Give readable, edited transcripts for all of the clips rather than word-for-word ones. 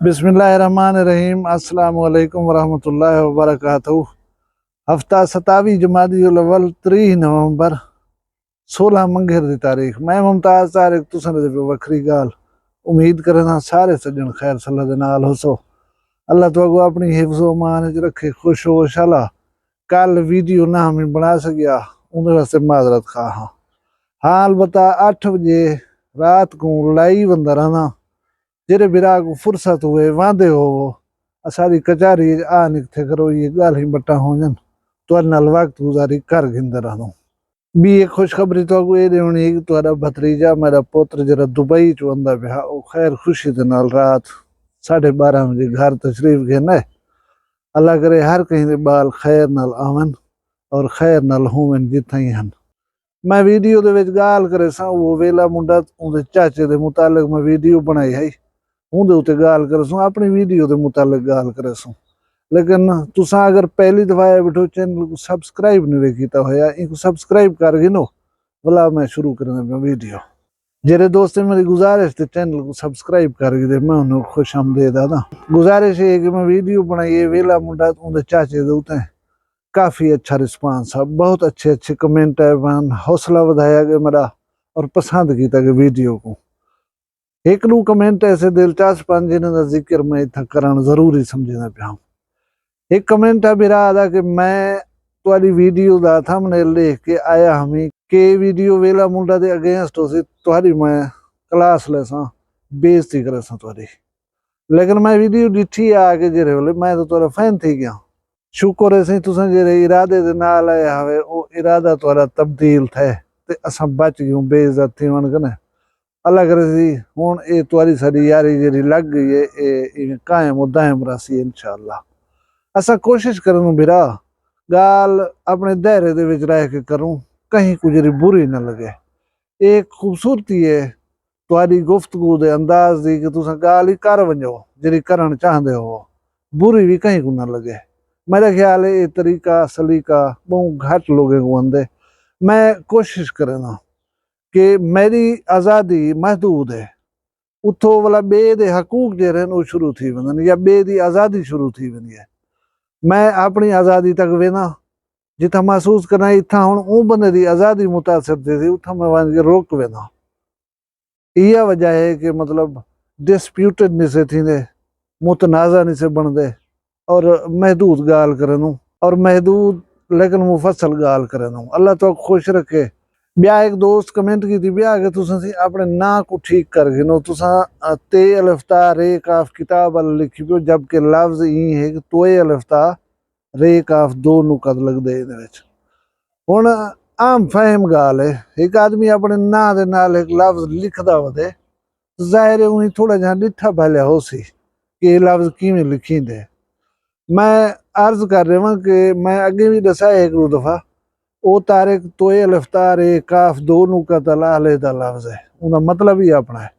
बिस्मिल्लाहिर्रहमानिर्रहीम अस्सलाम वालेकुम वरहमतुल्लाहि वबरकातुहू। हफ्ता 27 जमादियुल अव्वल 30 नवंबर 16 मंघर दी तारीख। मैं मुमताज तारिक तुसां दे वखरी गाल उम्मीद करना सारे सज्जन खैर सल्ला दे नाल होसो। अल्लाह तुहाको अपनी हिफ्ज़ो अमान च रखे, खुश हो शाला। कल वीडियो ना मैं बना सकिया, उहदे वास्ते माजरत खा हाँ। हाँ अलबत्ता 8 बजे रात को लाइव अंदर आना जेरे बिरा को फुर्सत हुए वादे हो असारी कचारी आ निकथे करो ये गाल ही बट्टा हो जन तो नल वक्त गुजारी कर गिंदे रहूं। भी एक खुशखबरी तो ये देनी है कि तुम्हारा भतरीजा मेरा पुत्र जरा दुबई चो आंदा पिया, वो खैर खुशी दे नाल रात 12:30 बजे घर तशरीफ घेना है। अल्लाह करे हर कहीं दे बाल खैर नाल आवन और खैर नाल होवन जिथा ही हन। मैं वीडियो दे विच गाल करे सा वो वेला मुंडा उहदे चाचे दे मुतालिक मैं वीडियो बनाई है, उहदे उत्ते गाल करसूं, अपनी वीडियो दे मुतालिक गाल करसूं। लेकिन तुसां अगर पहली दफा आए बैठो चैनल को सब्सक्राइब नहीं कीता होया, इनको सब्सक्राइब कर गिनो भला मैं शुरू करना पे वीडियो। जेरे दोस्त मेरी गुजारिश थे चैनल को सब्सक्राइब कर दे, मैं उन्हें खुश आमदेद आदा। गुजारिश है कि मैं वीडियो बनाई है वेला मुंडा उहदे चाचे दे उत्ते काफी अच्छा रिस्पांस है, बहुत अच्छे अच्छे कमेंट है, हौसला बढ़ाया गया मेरा और पसंद किया गया वीडियो को। एक नू कमेंट ऐसे दिलचस्प हैं जिन्हां दा जिक्र मैं इत्थे करन जरूरी समझदा पिया। एक कमेंट है मेरा आदा कि मैं तुहाडी वीडियो दा थंबनेल देख के आया हमी के वीडियो वेला मुंडा दे अगेंस्ट हो सी तुहाडी मैं क्लास लेसां बेइज्जती करेसां तुहाडी। लेकिन मैं वीडियो डिठी आके जेरे वेले मैं तो तुहाडा फैन थी गया। शुक्र है सही तुसां जेरे इरादे दे नाल आया हवे ओ इरादा तुहाडा तब्दील थे ते असां बच गयूं बेइज्जत थी वन कने। अल्लाह करे सी हुण ये तुहाडी साडी यारी जेरी लग गई है ये कायम और दायम रसी इंशाअल्लाह। असा कोशिश करूं बिरा गाल अपने दायरे दे विच रह के करूं, कहीं कुछ जेरी बुरी ना लगे। एक खूबसूरती है तुहाडी गुफ्तगू दे अंदाज दी कि तुसां गाल ही कर वंजो जेरी करन चाहदे हो, बुरी भी कहीं को ना लगे। मेरा ख्याल है ये तरीका सलीका बहुत घट लोगों को आंदे। मैं कोशिश करना कि मेरी आज़ादी महदूद है, उतो वाला बे दे हकूक जेरे वो शुरू थी वंदन या बे दी आज़ादी शुरू थी वंदी है। मैं अपनी आज़ादी तक वेना जिथा महसूस करना इथा हुण ऊ बंदे दी आज़ादी मुतासिर थी उथा मैं वंज के रोक वेना। यह वजह है कि मतलब डिस्प्यूटेड नहीं से थींदे, मुतनाज़ा नहीं से बनदे और महदूद गाल करनू और महदूद लेकिन मुफसल गाल करनू। अल्लाह तो खुश रखे। ब्याह एक दोस्त कमेंट की थी ब्याह के तुसां सी अपने ना को ठीक कर गिनो, तुसां ते अलिफ्ता रे काफ किताब अल लिखी पियो जबकि लफ्ज ई है कि तोए अलिफ्ता रे काफ दो नुकत लगदे इहदे विच। हुण आम फहम गाल है एक आदमी अपने ना दे नाल एक लफ्ज लिखदा वदे जाहिर है उन्हें थोड़ा जिहा डिठा भालिया हो सी कि ये लफ्ज किवें लिखींदे। मैं अर्ज कर रहा हूँ कि मैं अगे भी दसा एक दो दफा ओ तारिक तोए अलिफ्ता रे काफ दो नुकत अल दा लफ्ज है, उनका मतलब ही अपना है।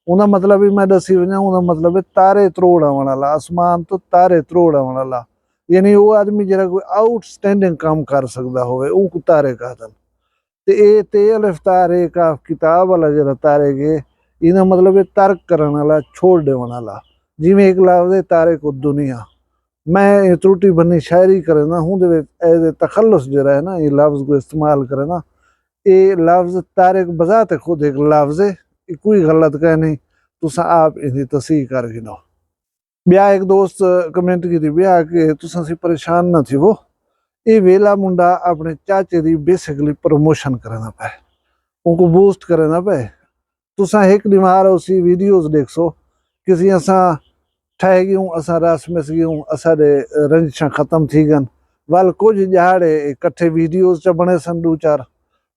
उनका मतलब ही मैं दसी वजा, उनका मतलब है तारे त्रोड़ आवन वाला, आसमान तो तारे त्रोड़ आवन वाला। यानी वो आदमी जरा कोई आउटस्टैंडिंग काम कर सकता होवे ऊ तारे कहदन। ते ए ते अलिफ्ता रे काफ किताब वाला जरा तारे के इनका मतलब है तर्क करन वाला, छोड़ देवन वाला। जिवें एक लफ्ज है तारे को दुनिया, मैं त्रुटि बनी शायरी करे ना हूँ दे तखल्लुस जरा है ना ये लफ्ज को इस्तेमाल करे ना ये लफ्ज तारे बजाते खुद एक लफ्ज है, कोई गलत कह नहीं, तुसा आप इन्हें तसीह कर गिनो। ब्याह एक दोस्त कमेंट की थी ब्याह के तुसा सी परेशान ना थी वो ये वेला मुंडा अपने चाचे दी बेसिकली प्रमोशन करना पे, उनको बूस्ट करना पे। तुसा एक दिमार उसी वीडियोस देख सो किसी असा ठह गयूं असा रस मिस गयूं असाडे रंजिशां खत्म थी गन वल कुछ ॼाड़े इकट्ठे वीडियोस च बने सन दो चार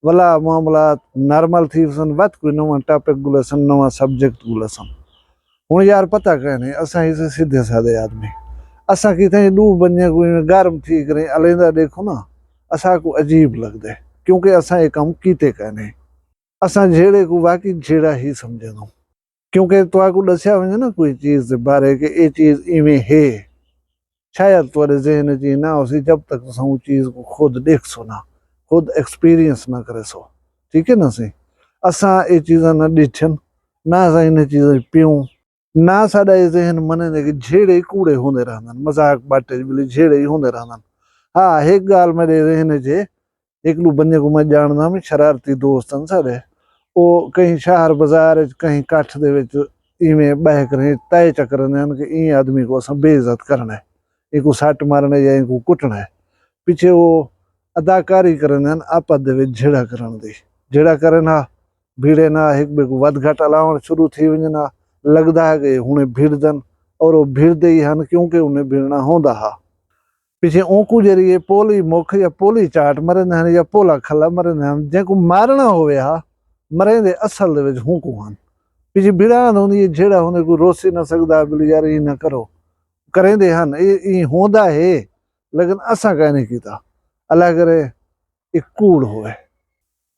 वला मामलात नॉर्मल थी सन वत कोई नवा टॉपिक गुले सन नवा सब्जेक्ट गुले सन। हुण यार पता कहने असा इसे सीधे साधे आदमी असा किथे दू बने कोई गर्म थी करे अलेंदा देखो ना असा को अजीब लगदे क्योंकि असा ये काम कीते कहने असा झेड़े को वाकई झेड़ा ही समझे दो। क्योंकि तुहाको दस्या वञे ना कोई चीज़ के बारे कि ये चीज़ इवें है शायद तुहारे ज़हन च ना हो सी जब तक तुसां वो चीज़ को खुद देख सो ना, खुद एक्सपीरियंस ना करे सो। ठीक है ना सी असा ये चीज़ां ना डिठन ना असा इन चीज़ां पियूं ना साडा ये जहन मने कि झेड़े ही कूड़े होंदे रहंदन, मजाक बाटे बिली झेड़े ही होंदे रहंदन। हाँ, एक गाल मेरे रहने जे एक लू बंदे को मैं जानदा मैं शरारती दोस्त हैं सारे वो कहीं शहर बाजार कहीं कट्ठ दे विच इवें बहक रहे तय चक्कर ने कि ई आदमी को असां बेइज्जत करना है, इनको सट मारना है या इनको कुटना है। पीछे वो अदाकारी करन आपस दे विच झेड़ा करन दी झेड़ा करन हा भीड़े ना एक बे को वध घट अलावण शुरू थी वञन हा। लगदा है कि हुणे भिड़दन और वो भिड़दे ही हन क्योंकि उन्हें भिड़ना होंदा हा। पिछे ओकू जरिए पोली मुख या पोली चाट मरंदे हन या पोला खला मरंदे हन जेको मारना होवे हा मरेंदे असल दे विच हुकू हन। पिछे भिड़ांद हुंदी झेड़ा हुंदे कोई रोसी न सकदा बिल यार ई ना करो करेंदे हन ई होंदा है लेकिन असां काहे नहीं कीता। अल्लाह करे एक कूड़ होवे,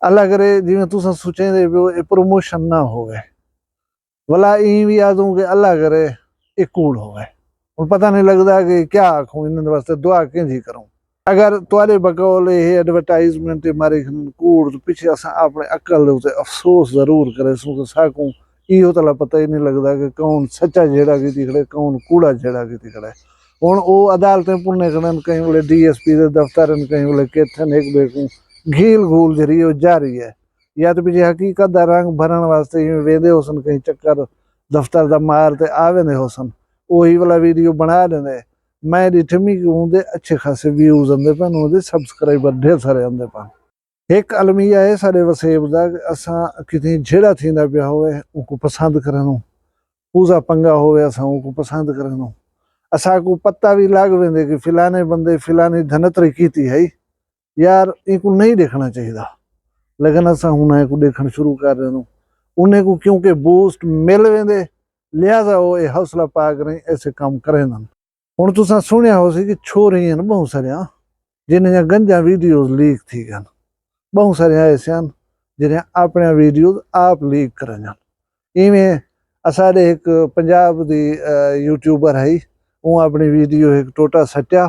अल्लाह करे जिवें तुसां सोचेंदे पियो ए प्रमोशन ना होवे भला ई भी आदूं कि अल्लाह करे एक कूड़ होवे। और पता नहीं लगता कि क्या आखूं इन वास्ते दुआ किंजी करूं। अगर तुआरे बकौल ये एडवर्टाइजमेंट मारे कूड़ तो पिछे असां अपने अकल दे अफसोस जरूर करे सूं कि साकूं इहो तला पता ही नहीं लगता कि कौन सच्चा झेड़ा कीती खड़े कौन कूड़ा झेड़ा कीती खड़े। हुण वो अदालतें पुणे खड़न कहीं वेले DSP दे दफ्तर कहीं वेले केथन एक बे को घील घूल जरिए जारी है या तो पिछे हकीकत दा रंग भरण वास्ते वेंदे होसन कहीं चक्कर दफ्तर दा मार ते आवेंदे होसन वही वाला वीडियो बना देंदे। मैं डिठमी कि उनके अच्छे खासे व्यूज आंदे पन उनके सब्सक्राइबर ढेर सारे आंदे पन। एक अलमिया है साडे वसेब दा कि असां किते झेड़ा थींदा पिया होवे उनको पसंद करनो पूजा पंगा होवे असां उनको पसंद करनो असां को पता भी लग वेंदे कि फिलाने बंदे फिलानी धनतरी कीती है यार इनको नहीं देखना चाहिए लेकिन असां हुन को देखना शुरू कर देनो उन्हें को क्योंकि बूस्ट मिल वेंदे लिहाजा वो ये हौसला पा कर ऐसे काम करेंदन। हुण तुसां सुनिया हो कि छोरियां बहुत सारिया जिन्हें गंजा वीडियोज लीक थी गन बहुत सारिया ऐसा जिन्हें अपने वीडियोज आप लीक करन। इवें असाडे एक पंजाब दी यूट्यूबर है वो अपनी वीडियो एक टोटा सटिया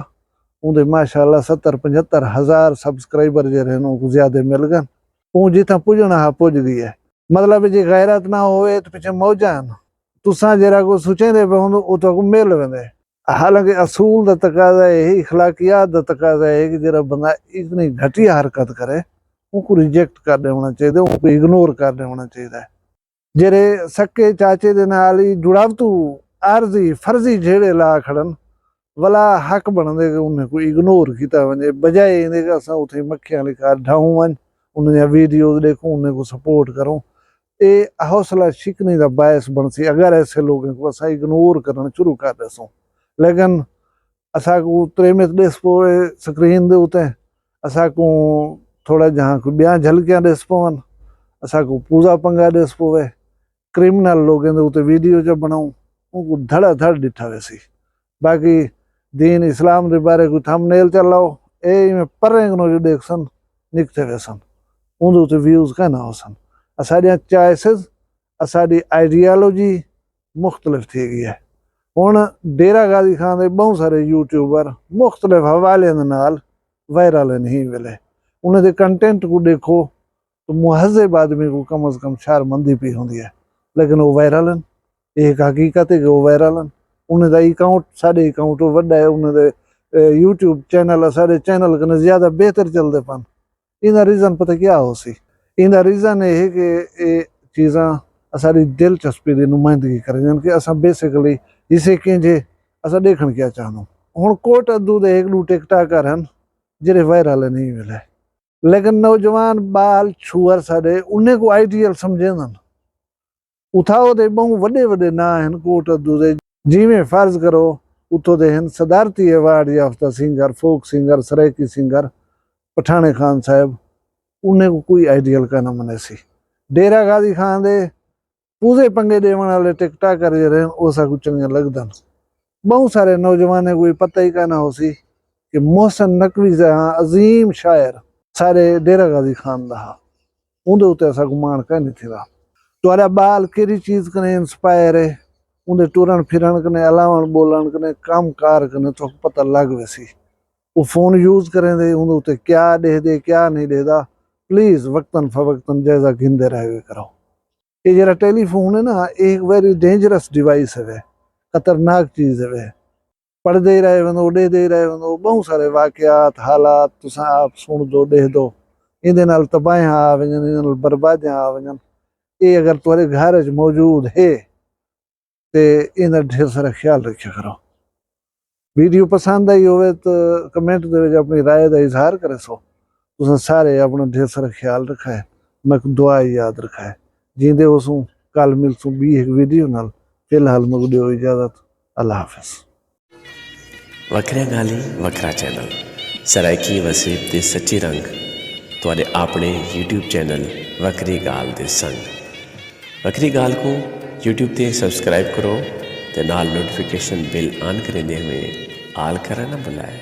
उनके माशाअल्लाह 70-75 हज़ार सब्सक्राइबर जे रहन को ज्यादा मिल गन वो जिथा पुजना हा पुज गई है। मतलब जी गैरत ना होवे तो पिछे मौजा तुसां जरा को सोचेंदे पे होंदो ओ तो मिल वेंदे। हालांकि असूल दा तकाजा है इखलाकियात दा तकाजा है कि जरा बंदा इतनी घटिया हरकत करे उनको रिजेक्ट कर देना चाहिए उनको इग्नोर कर देना चाहिए। जेरे सक्के चाचे दे नाल ही जुड़ावतू आरजी फर्जी झेड़े ला खड़न वला हक बनदे कि उन्हें को इग्नोर किया वने बजाय इने कि असां उथे मक्खियां लिखा ढाऊं वन उन्हें वीडियो देखो उन्हें को सपोर्ट करो ये हौसला शिकनी का बायस बन सी अगर ऐसे लोगों को असा इग्नोर करना शुरू कर देसूं। लेकिन असा को त्रेमित ॾिस पोए स्क्रीन दे उते असा को थोड़ा जहाँ को ॿिया झलकियां ॾिस पवन असा को पूजा पंगा ॾिस पोवे क्रिमिनल लोगों दे उते वीडियो जब बनाऊं उनको धड़ाधड़ ॾिठा वेसी। बाकी दीन इस्लाम के बारे को थंबनेल चलाओ ए में परेंगनो जो देखसन निकते वेसन उन उते व्यूज का ना होसन। असाडिया चॉइसेस असाडी आइडियोलॉजी मुख्तलिफ थी गई है। हुण डेरा गाजी खान दे बहुत सारे यूट्यूबर मुख्तलिफ हवाले नाल वायरल नहीं मिले उन्हें कंटेंट को देखो तो मुहज़्ज़ब आदमी को कम अज कम शर्मंदी पी होंदी है लेकिन वो वायरल एक हकीकत है कि वो वायरल उन्हें अकाउंट साढ़े अकाउंट वड्डा है उन्हें यूट्यूब चैनल साढ़े चैनल कने ज्यादा बेहतर चलते पन। इनका रीजन पता क्या हो सी इनका रीजन ये है कि ये चीज़ा असारी दिलचस्पी की नुमाइंदगी करें कि असा बेसिकली जिसे कंहिंजे असां देखण क्या चाहूं। हुण कोट अदू दे एक दू टिकटाकर हैं जेरे वायरल नहीं मिले लेकिन नौजवान बाल छुअर साडे उन्हें को आइडियल समझेंदन उठाओ दे बहु वड्डे वड्डे ना हैं कोट अदू दे जिमें फर्ज करो उतो दे हैं सदारती अवार्ड याफ्ता singer folk singer Saraiki singer Pathane Khan साहब उन्हें को कोई आइडियल का ना मने सी। डेरा गाजी खान दे पूजे पंगे देवन वाले टिकटाकर जे रहे ओसा कुछ चंगे लगदन। बहुत सारे नौजवान को पता ही कहना हो सी कि मोहसन नकवी जहाँ अजीम शायर सारे डेरा गाजी खान दा उनके उत्ते असा गुमान कह नहीं थी तुआरा बाल केरी चीज कने इंस्पायर है उनके टुरन फिरन कने अलावण बोलन कने काम कार कने तो पता लग वैसी वो फोन यूज करें दे उनके उत्ते क्या दे दे क्या नहीं देदा प्लीज वक्तन फवक्तन जायजा गिनते रहे करो। ये जरा टेलीफोन है ना, एक वेरी डेंजरस डिवाइस है, खतरनाक चीज़ है। पढ़ते ही रहे वनो, उड़े ही रहे वनो, बहुत सारे वाकयात हालात तुसां आप सुन दो, देख दो, इहदे नाल तबाहियां आ वञनि, इहदे नाल बर्बादियां आ वञनि। ये अगर तुहारे घर च मौजूद है तो इहदा ढेर सारा ख्याल रखा करो। वीडियो पसंद आई होवे तो कमेंट दे विच अपनी राय का इजहार करे सो। तुसां सारे अपना ढेर सारा ख्याल रखा है, मैं दुआ याद रखा है। जींदे होसूं कल मिलसूं भी एक वीडियो नाल। फिलहाल मुझे दियो इजाजत, अल्लाह हाफिज। वखरिया गाली वखरा चैनल सराइकी वसीब दे सच्चे रंग तुहाडे अपने यूट्यूब चैनल वखरी गाल दे संग। वखरी गाल को यूट्यूब ते सब्सक्राइब करो ते नाल नोटिफिकेशन बिल ऑन करेंदे हुए आल करना ना भुलाए।